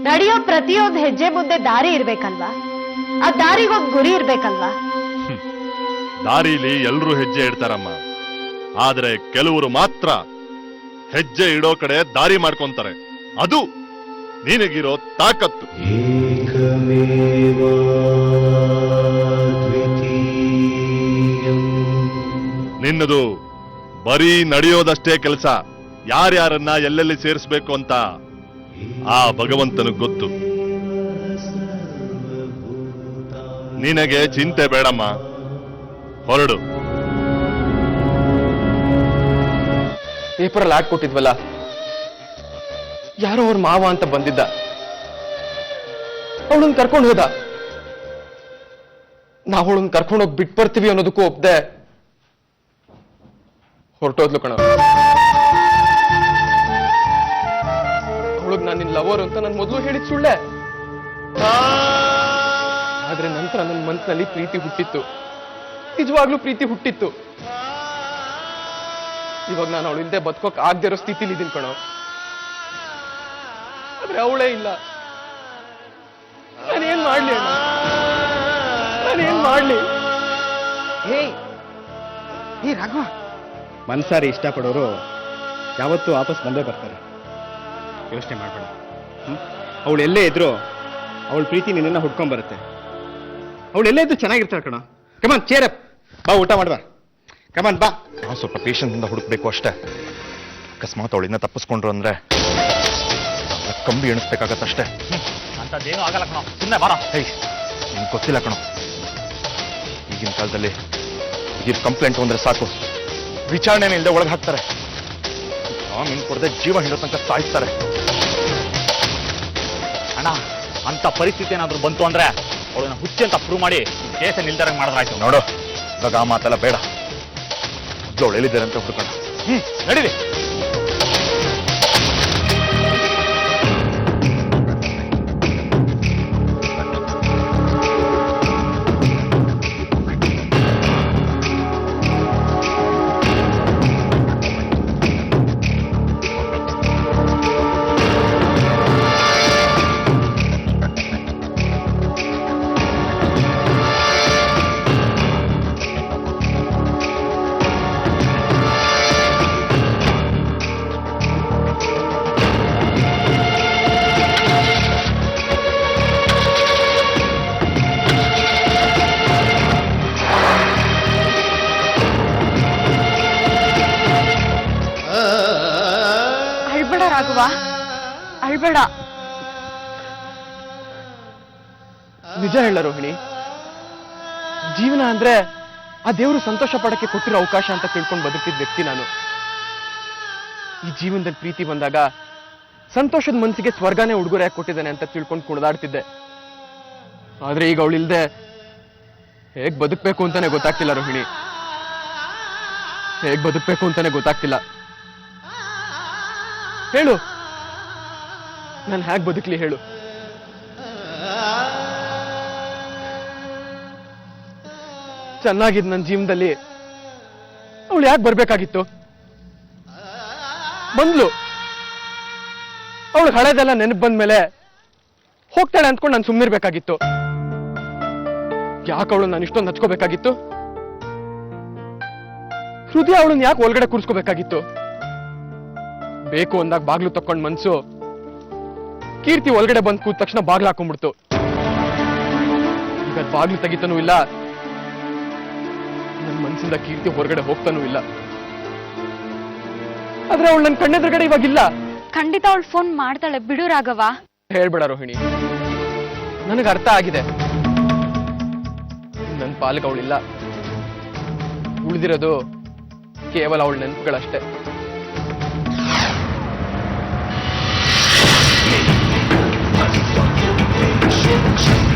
ನಡೆಯೋ ಪ್ರತಿಯೊಂದು ಹೆಜ್ಜೆ ಮುಂದೆ ದಾರಿ ಇರ್ಬೇಕಲ್ವಾ? ಆ ದಾರಿಗೊಂದು ಗುರಿ ಇರ್ಬೇಕಲ್ವಾ? ದಾರಿಲಿ ಎಲ್ರೂ ಹೆಜ್ಜೆ ಇಡ್ತಾರಮ್ಮ, ಆದ್ರೆ ಕೆಲವರು ಮಾತ್ರ ಹೆಜ್ಜೆ ಇಡೋ ಕಡೆ ದಾರಿ ಮಾಡ್ಕೊಂತಾರೆ. ಅದು ನಿನಗಿರೋ ತಾಕತ್ತು. ನಿನ್ನದು ಬರೀ ನಡೆಯೋದಷ್ಟೇ ಕೆಲಸ. ಯಾರ್ಯಾರನ್ನ ಎಲ್ಲೆಲ್ಲಿ ಸೇರಿಸ್ಬೇಕು ಅಂತ ಆ ಭಗವಂತನಿಗೆ ಗೊತ್ತು. ನಿನಗೆ ಚಿಂತೆ ಬೇಡಮ್ಮ, ಹೊರಡು. ಪೇಪರಲ್ಲಿ ಆಡ್ ಕೊಟ್ಟಿದ್ವಲ್ಲ, ಯಾರೋ ಅವ್ರ ಮಾವ ಅಂತ ಬಂದಿದ್ದ, ಅವಳನ್ನ ಕರ್ಕೊಂಡು ಹೋದ. ನಾವು ಅವಳನ್ನ ಕರ್ಕೊಂಡು ಹೋಗಿ ಬಿಟ್ಟು ಬರ್ತೀವಿ ಅನ್ನೋದಕ್ಕೂ ಒಪ್ದೆ ಹೊರಟೋದ್ಲು ಕಣ. ಅವಳಿಗೆ ನಾನು ನಿನ್ ಲವರ್ ಅಂತ ನಾನು ಮೊದಲು ಹೇಳಿದ್ ಸುಳ್ಳೆ. ಆದ್ರೆ ನಂತರ ನನ್ನ ಮನಸ್ಸಿನಲ್ಲಿ ಪ್ರೀತಿ ಹುಟ್ಟಿತ್ತು, ನಿಜವಾಗ್ಲೂ ಪ್ರೀತಿ ಹುಟ್ಟಿತ್ತು. ಇವಾಗ ನಾನು ಅವಳು ಇಲ್ಲದೆ ಬದುಕೋಕ್ ಆಗದೆ ಇರೋ ಸ್ಥಿತಿಲಿ ಇದೀನಿ ಕಣೋ. ಆದ್ರೆ ಅವಳೇ ಇಲ್ಲ. ನಾನೇನ್ ಮಾಡ್ಲಿ ಅಣ್ಣ, ನಾನೇನ್ ಮಾಡ್ಲಿ? ಹೇ ರಾಘವ, ಮನ್ಸಾರಿ ಇಷ್ಟಪಡೋರು ಯಾವತ್ತೂ ವಾಪಸ್ ಬಂದೇ ಬರ್ತಾರೆ. ಯೋಚನೆ ಮಾಡಬೇಡ. ಅವಳು ಎಲ್ಲೇ ಇದ್ರು ಅವಳ ಪ್ರೀತಿ ನಿನ್ನ ಹುಡ್ಕೊಂಡ್ ಬರುತ್ತೆ. ಅವಳು ಎಲ್ಲೇ ಇದ್ದು ಚೆನ್ನಾಗಿರ್ತಾಳೆ ಕಣ. ಕಮಾನ್ ಚೇರಪ್, ಬಾ ಊಟ ಮಾಡುವ. ಕಮಾನ್ ಬಾ. ನಾವು ಸ್ವಲ್ಪ ಪೇಷನ್ಸಿಂದ ಹುಡುಕ್ಬೇಕು ಅಷ್ಟೇ. ಅಕಸ್ಮಾತ್ ಅವಳಿಂದ ತಪ್ಪಿಸ್ಕೊಂಡ್ರು ಅಂದ್ರೆ ಕಂಬಿ ಎಣಿಸ್ಬೇಕಾಗತ್ತಷ್ಟೇ. ಅಂತದೇನು ಆಗಲ್ಲ ಕಣೋ, ಸುಮ್ಮನೆ ಬಾರ. ನಿಮ್ಗೆ ಗೊತ್ತಿಲ್ಲ ಕಣೋ, ಈಗಿನ ಕಾಲದಲ್ಲಿ ಈಗ ಕಂಪ್ಲೇಂಟ್ ಅಂದ್ರೆ ಸಾಕು, ವಿಚಾರಣೆನೇ ಇಲ್ಲದೆ ಒಳಗೆ ಹಾಕ್ತಾರೆ. ಜಾಮೀನು ಕೊಡದೆ ಜೀವ ಹಿಡೋ ತನಕ ಸಾಯಿಸ್ತಾರೆ. ಅಣ್ಣ, ಅಂತ ಪರಿಸ್ಥಿತಿ ಏನಾದ್ರು ಬಂತು ಅಂದ್ರೆ ಅವಳನ್ನ ಹುಚ್ಚಿ ಅಂತ ಪ್ರೂವ್ ಮಾಡಿ ಕೇಸ ನಿಲ್ದಾರಂಗ್ ಮಾಡಿದ್ರಾಯ್ತು. ನೋಡು, ಇವಾಗ ಆ ಮಾತೆಲ್ಲ ಬೇಡ. ಅವಳು ಹೇಳಿದ್ದಾರೆ ಅಂತ ಹುಡುಕೋಣ. ನಡೀರಿ. ರಾಘವ, ಅಳ್ಬೇಡ. ನಿಜ ಹೇಳ ರೋಹಿಣಿ, ಜೀವನ ಅಂದ್ರೆ ಆ ದೇವರು ಸಂತೋಷ ಪಡಕ್ಕೆ ಕೊಟ್ಟಿರೋ ಅವಕಾಶ ಅಂತ ತಿಳ್ಕೊಂಡು ಬದುಕಿದ ವ್ಯಕ್ತಿ ನಾನು. ಈ ಜೀವನದಲ್ಲಿ ಪ್ರೀತಿ ಬಂದಾಗ ಸಂತೋಷದ ಮನಸ್ಸಿಗೆ ಸ್ವರ್ಗನೇ ಉಡುಗೊರೆ ಕೊಟ್ಟಿದ್ದಾನೆ ಅಂತ ತಿಳ್ಕೊಂಡು ಕುಣಿದಾಡ್ತಿದ್ದೆ. ಆದ್ರೆ ಈಗ ಅವಳಿಲ್ದೆ ಹೇಗ್ ಬದುಕ್ಬೇಕು ಅಂತಾನೆ ಗೊತ್ತಾಗ್ತಿಲ್ಲ ರೋಹಿಣಿ, ಹೇಗ್ ಬದುಕ್ಬೇಕು ಅಂತಾನೆ ಗೊತ್ತಾಗ್ತಿಲ್ಲ. ಹೇಳು, ನಾನು ಹೇಗೆ ಬದುಕಲಿ ಹೇಳು? ಚೆನ್ನಾಗಿದ್ ನನ್ನ ಜೀವನದಲ್ಲಿ ಅವಳು ಯಾಕೆ ಬರ್ಬೇಕಾಗಿತ್ತು? ಬಂದ್ಲು, ಅವಳು ಹಳೆದೆಲ್ಲ ನೆನಪು ಬಂದ್ಮೇಲೆ ಹೋಗ್ತಾಳೆ ಅಂದ್ಕೊಂಡು ನಾನು ಸುಮ್ಮನಿರ್ಬೇಕಾಗಿತ್ತು. ಯಾಕೆ ಅವಳು ನಾನು ಇಷ್ಟೊಂದು ಹಚ್ಕೋಬೇಕಾಗಿತ್ತು? ಹೃದಯ ಅವಳನ್ನ ಯಾಕೆ ಒಳಗಡೆ ಕೂರಿಸ್ಕೋಬೇಕಾಗಿತ್ತು? ಬೇಕು ಅಂದಾಗ ಬಾಗ್ಲು ತಕ್ಕೊಂಡ್ ಮನ್ಸು ಕೀರ್ತಿ ಒಳಗಡೆ ಬಂದ್ ಕೂತ ತಕ್ಷಣ ಬಾಗ್ಲು ಹಾಕೊಂಡ್ಬಿಡ್ತು. ಈಗ ಬಾಗ್ಲು ತೆಗಿತಾನೂ ಇಲ್ಲ, ನನ್ನ ಮನ್ಸಿಂದ ಕೀರ್ತಿ ಹೊರಗಡೆ ಹೋಗ್ತಾನೂ ಇಲ್ಲ. ಆದ್ರೆ ಅವಳು ನನ್ನ ಕಣ್ಣೆದುರುಗಡೆ ಇವಾಗಿಲ್ಲ. ಖಂಡಿತ ಅವಳು ಫೋನ್ ಮಾಡ್ತಾಳೆ ಬಿಡು ರಾಘವ. ಹೇಳ್ಬೇಡ ರೋಹಿಣಿ, ನನಗೆ ಅರ್ಥ ಆಗಿದೆ. ನನ್ನ ಪಾಲಿಗೆ ಅವಳಿಲ್ಲ, ಉಳಿದಿರೋದು ಕೇವಲ ಅವಳ ನೆನಪುಗಳಷ್ಟೇ. Shit.